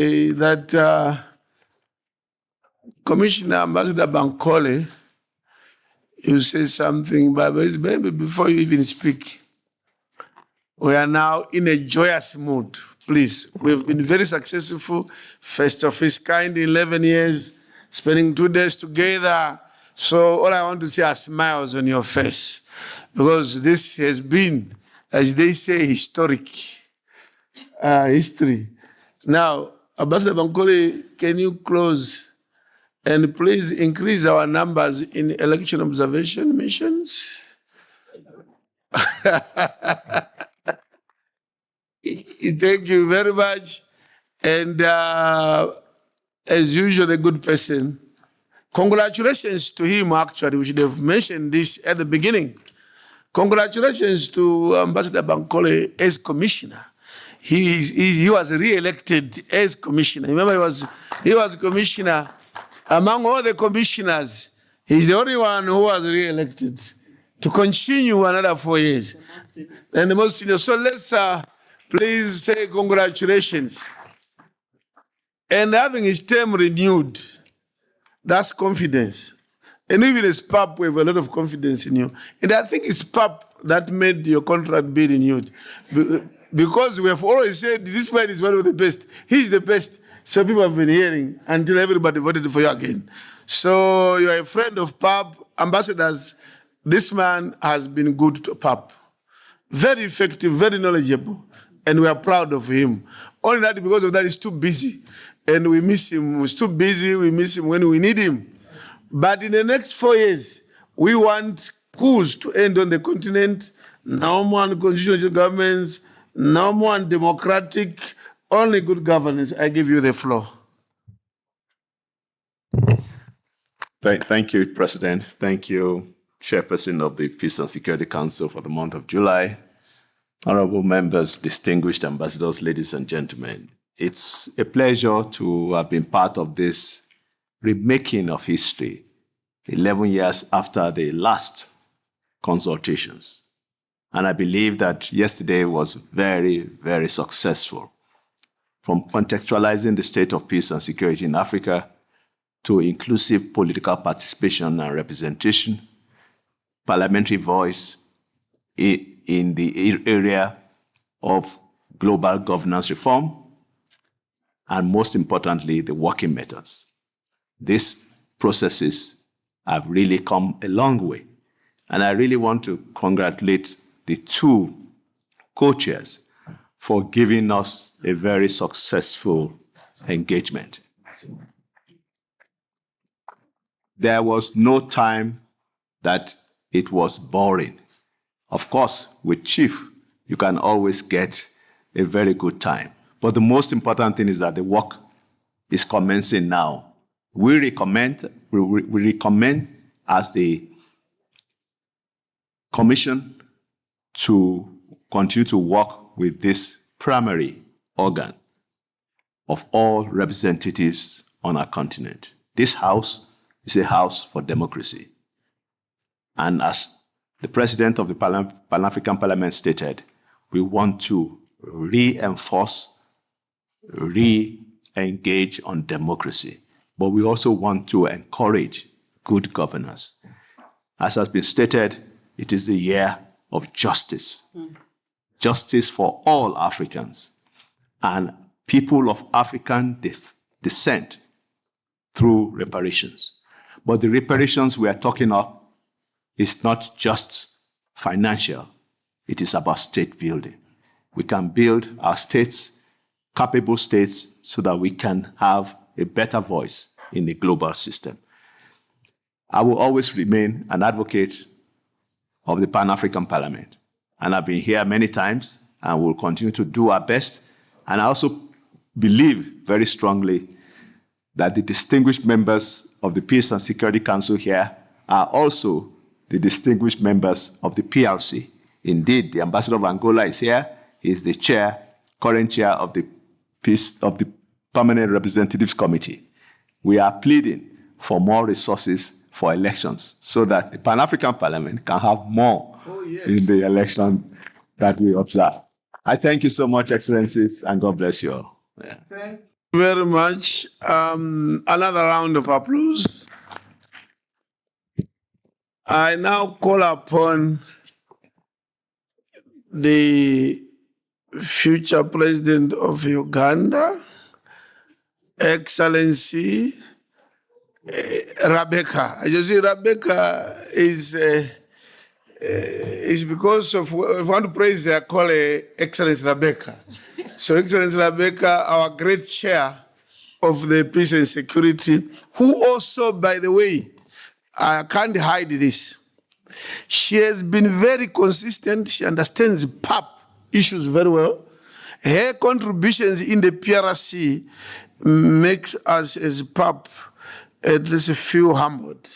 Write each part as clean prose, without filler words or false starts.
that Commissioner Ambassador Bankole, you say something, but maybe before you even speak, we are now in a joyous mood. Please, we've been very successful, first of its kind in 11 years, spending 2 days together. So all I want to see are smiles on your face, because this has been, as they say, historic history. Now, Ambassador Bankole, can you close and please increase our numbers in election observation missions? Thank you very much. And as usual, a good person. Congratulations to him, actually. We should have mentioned this at the beginning. Congratulations to Ambassador Bankole as commissioner. He was re-elected as commissioner. Remember, he was commissioner. Among all the commissioners, he's the only one who was re-elected to continue another 4 years. And the most senior. So let's please say congratulations. And having his term renewed, that's confidence. And even as PAP, we have a lot of confidence in you. And I think it's PAP that made your contract be renewed. Because we have always said, this man is one of the best. He's the best. So people have been hearing until everybody voted for you again. So you are a friend of PAP. Ambassadors, this man has been good to PAP. Very effective, very knowledgeable. And we are proud of him. Only that because of that, he's too busy. And we miss him. He's too busy. We miss him when we need him. But in the next 4 years, we want coups to end on the continent. No more constitutional governments. No more democratic. Only good governance. I give you the floor. Thank you, President. Thank you, Chairperson of the Peace and Security Council for the month of July. Honorable members, distinguished ambassadors, ladies and gentlemen. It's a pleasure to have been part of this remaking of history 11 years after the last consultations. And I believe that yesterday was very, very successful. From contextualizing the state of peace and security in Africa to inclusive political participation and representation, parliamentary voice in the area of global governance reform, and most importantly, the working methods. These processes have really come a long way. And I really want to congratulate the two co-chairs for giving us a very successful engagement. There was no time that it was boring. Of course, with Chief, you can always get a very good time. But the most important thing is that the work is commencing now. We recommend as the Commission to continue to work with this primary organ of all representatives on our continent. This house is a house for democracy. And as the President of the Pan-African Parliament stated, we want to reinforce, re-engage on democracy. But we also want to encourage good governance. As has been stated, it is the year of justice. Justice for all Africans and people of African descent through reparations. But the reparations we are talking of is not just financial. It is about state building. We can build our states, capable states, so that we can have a better voice in the global system. I will always remain an advocate of the Pan-African Parliament. And I've been here many times and will continue to do our best. And I also believe very strongly that the distinguished members of the Peace and Security Council here are also the distinguished members of the PRC. Indeed, the Ambassador of Angola is here. He is the current chair of the Permanent Representatives Committee. We are pleading for more resources for elections so that the Pan-African Parliament can have more in the election that we observe. I thank you so much, Excellencies, and God bless you all. Yeah. Very much. Another round of applause. I now call upon the future president of Uganda, Excellency Rebecca. You see, Rebecca is because of, if I want to praise her, I call her Excellency Rebecca. So Excellency Rebecca, our great chair of the Peace and Security, who also, by the way, I can't hide this. She has been very consistent. She understands PAP issues very well. Her contributions in the PRC makes us as PAP at least feel humbled.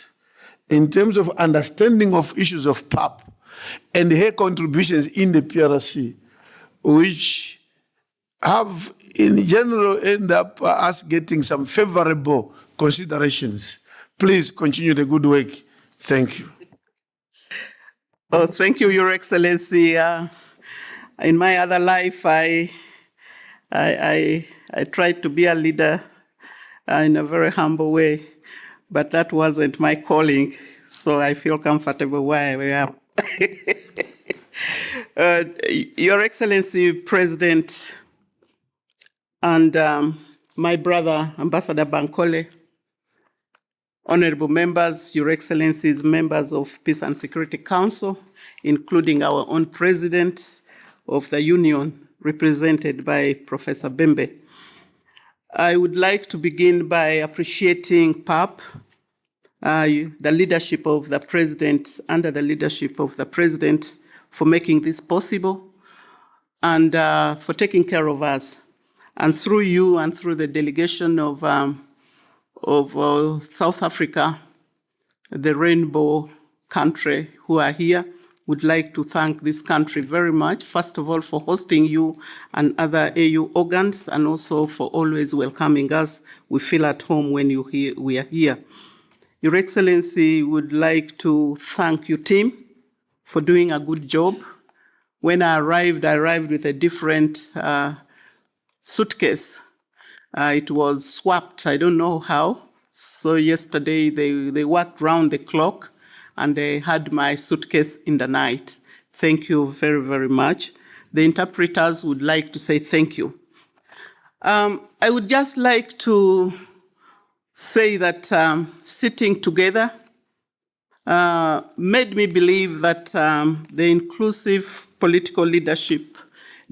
In terms of understanding of issues of PAP and her contributions in the PRC, which have in general end up us getting some favorable considerations. Please continue the good work. Thank you. Oh, thank you, Your Excellency. In my other life, I tried to be a leader in a very humble way, but that wasn't my calling, so I feel comfortable where I am. Your Excellency, President, and my brother, Ambassador Bankole, honorable members, Your Excellencies, members of Peace and Security Council, including our own president of the Union, represented by Professor Bembe. I would like to begin by appreciating PAP, the leadership of the president, under the leadership of the president, for making this possible and for taking care of us. And through you and through the delegation of South Africa, the rainbow country who are here, would like to thank this country very much, first of all, for hosting you and other AU organs, and also for always welcoming us. We feel at home when we are here. Your Excellency, would like to thank your team for doing a good job. When I arrived with a different suitcase. It was swapped, I don't know how. So yesterday they worked round the clock and they had my suitcase in the night. Thank you very, very much. The interpreters would like to say thank you. I would just like to say that sitting together made me believe that the inclusive political leadership,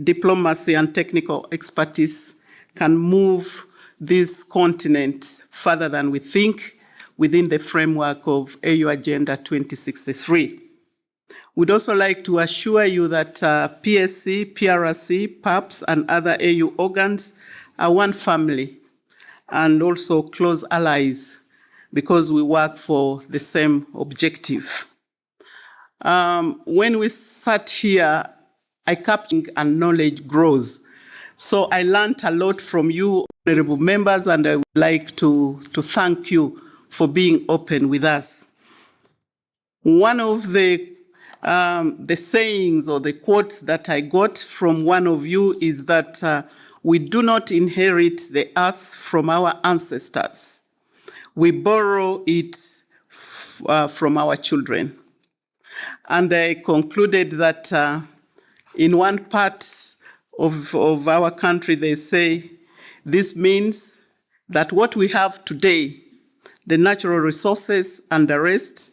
diplomacy, and technical expertise can move this continent further than we think within the framework of AU Agenda 2063. We'd also like to assure you that PSC, PRC, PAPs, and other AU organs are one family and also close allies because we work for the same objective. When we sat here, I captured and knowledge grows. So I learned a lot from you, honorable members, and I would like to thank you for being open with us. One of the sayings or the quotes that I got from one of you is that we do not inherit the earth from our ancestors. We borrow it from our children. And I concluded that in one part of our country, they say, this means that what we have today, the natural resources and the rest,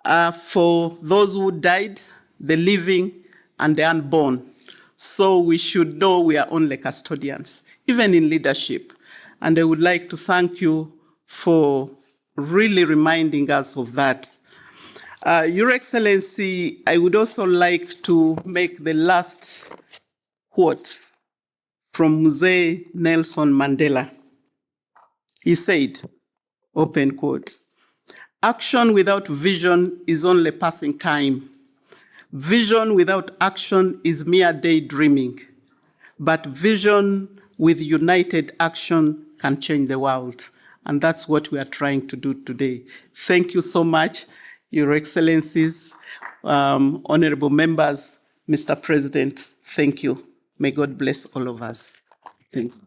are for those who died, the living, and the unborn. So we should know we are only custodians, even in leadership. And I would like to thank you for really reminding us of that. Your Excellency, I would also like to make the last quote from Mzee Nelson Mandela. He said, open quote, "Action without vision is only passing time. Vision without action is mere daydreaming. But vision with united action can change the world." And that's what we are trying to do today. Thank you so much, Your Excellencies, honorable members, Mr. President. Thank you. May God bless all of us. Thank you.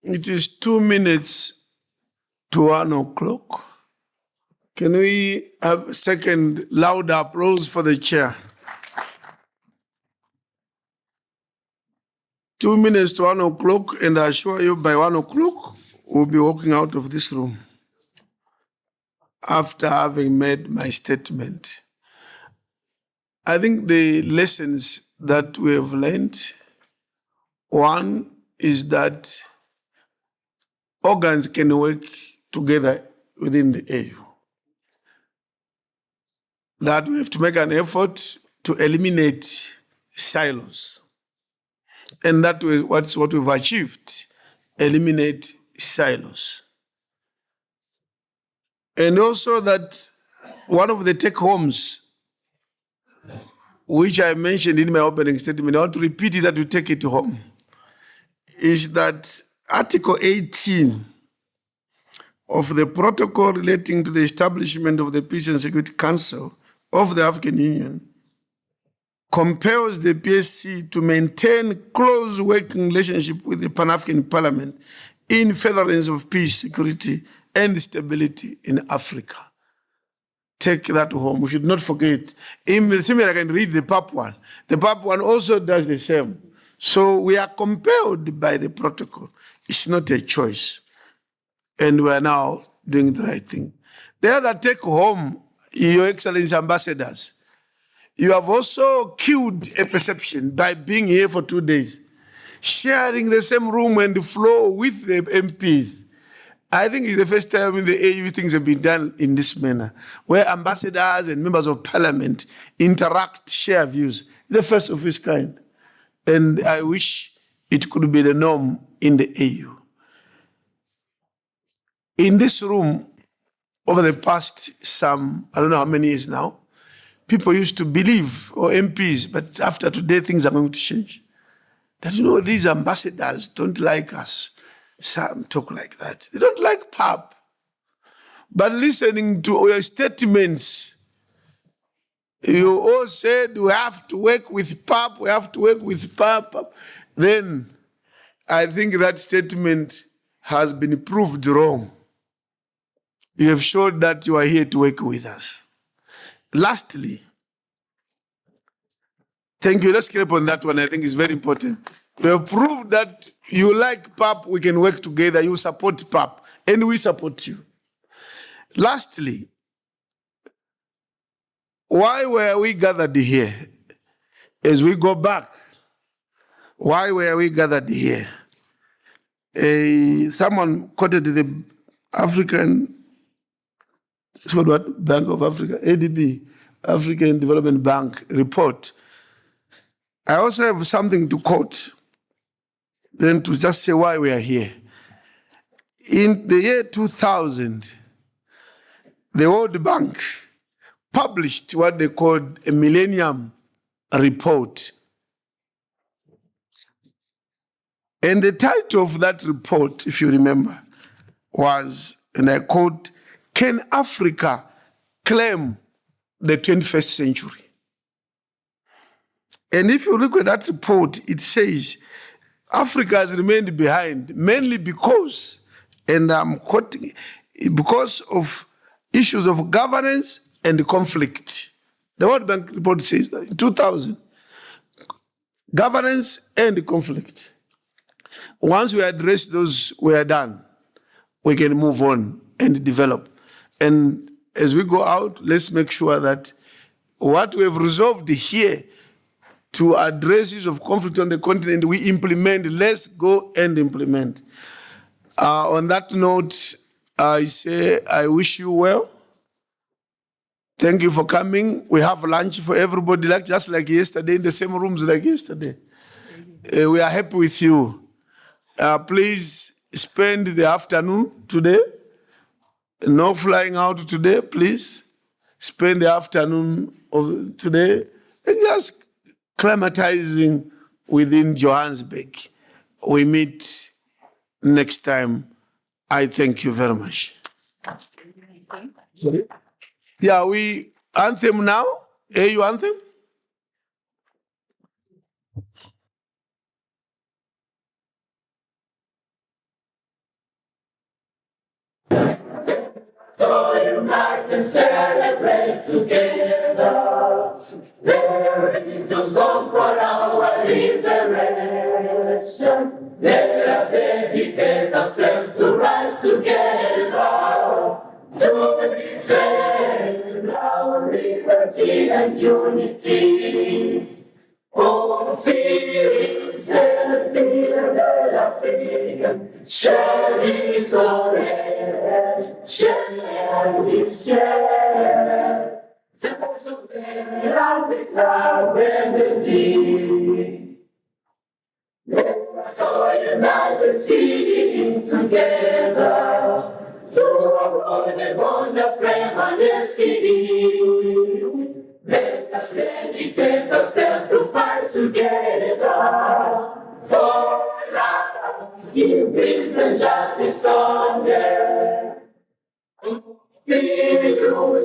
It is 2 minutes to 1 o'clock. Can we have a second loud applause for the chair? 2 minutes to 1 o'clock, and I assure you by 1 o'clock, we'll be walking out of this room after having made my statement. I think the lessons that we have learned, one is that organs can work together within the AU. That we have to make an effort to eliminate silos. And that's what we've achieved, eliminate silos. And also that one of the take-homes, which I mentioned in my opening statement, I want to repeat it that we take it home, is that Article 18 of the protocol relating to the establishment of the Peace and Security Council of the African Union compels the PSC to maintain close working relationship with the Pan-African Parliament in furtherance of peace, security, and stability in Africa. Take that home. We should not forget. Similarly, I can read the PAP one. The PAP one also does the same. So we are compelled by the protocol. It's not a choice. And we are now doing the right thing. The other take home, Your Excellency ambassadors, you have also killed a perception by being here for 2 days, sharing the same room and the floor with the MPs. I think it's the first time in the AU things have been done in this manner, where ambassadors and members of parliament interact, share views. The first of its kind. And I wish it could be the norm in the AU. In this room, over the past I don't know how many years now, people used to believe, or MPs, but after today things are going to change. That, these ambassadors don't like us. Some talk like that. They don't like PAP. But listening to your statements, you all said we have to work with PAP, we have to work with PAP. Then I think that statement has been proved wrong. You have showed that you are here to work with us. Lastly, thank you. Let's clip on that one. I think it's very important. We have proved that you like PAP, we can work together, you support PAP, and we support you. Lastly, why were we gathered here? As we go back, why were we gathered here? Someone quoted the African, Bank of Africa, ADB, African Development Bank report. I also have something to quote, then to just say why we are here. In the year 2000, the World Bank published what they called a Millennium Report. And the title of that report, if you remember, was, and I quote, "Can Africa claim the 21st century?" And if you look at that report, it says Africa has remained behind, mainly because, and I'm quoting, because of issues of governance and conflict. The World Bank report says that in 2000, governance and conflict. Once we address those, we are done. We can move on and develop. And as we go out, let's make sure that what we have resolved here to address issues of conflict on the continent, we implement. Let's go and implement. On that note, I say I wish you well. Thank you for coming. We have lunch for everybody, just like yesterday, in the same rooms like yesterday. We are happy with you. Please spend the afternoon today. No flying out today, please. Spend the afternoon of today and just climatizing within Johannesburg. We meet next time. I thank you very much. Sorry? Yeah, we anthem now. AU anthem. unite and celebrate together. Let victims come for our liberation. Let us dedicate ourselves to rise together to defend our liberty and unity. Oh, feelings and fear that African share this soleil, share this year. That's okay, Africa, where the vie. Let us all unite and sing together to avoid the bond of flame and destiny. Let us dedicate ourselves to fight together for love, peace and justice on earth.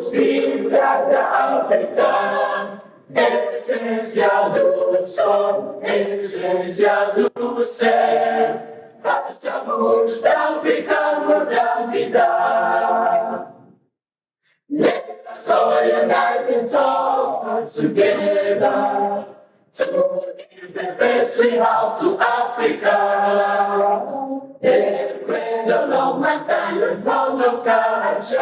Speak that the Africa, essência do sol, essência do céu. Façamos da África flor da vida. Let us all unite and talk together to give the best we have to Africa. And bring along mankind in front of culture.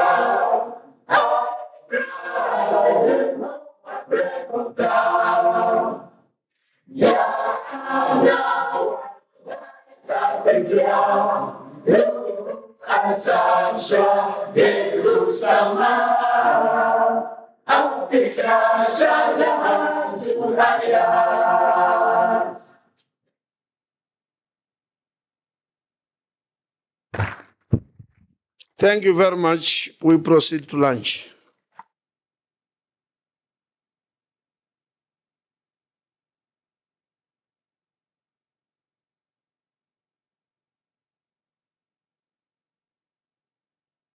Our pride and our break of down. Yeah, now, Africa. Assumption, they do sama. Africa, Shah to Ayat. Thank you very much. We proceed to lunch.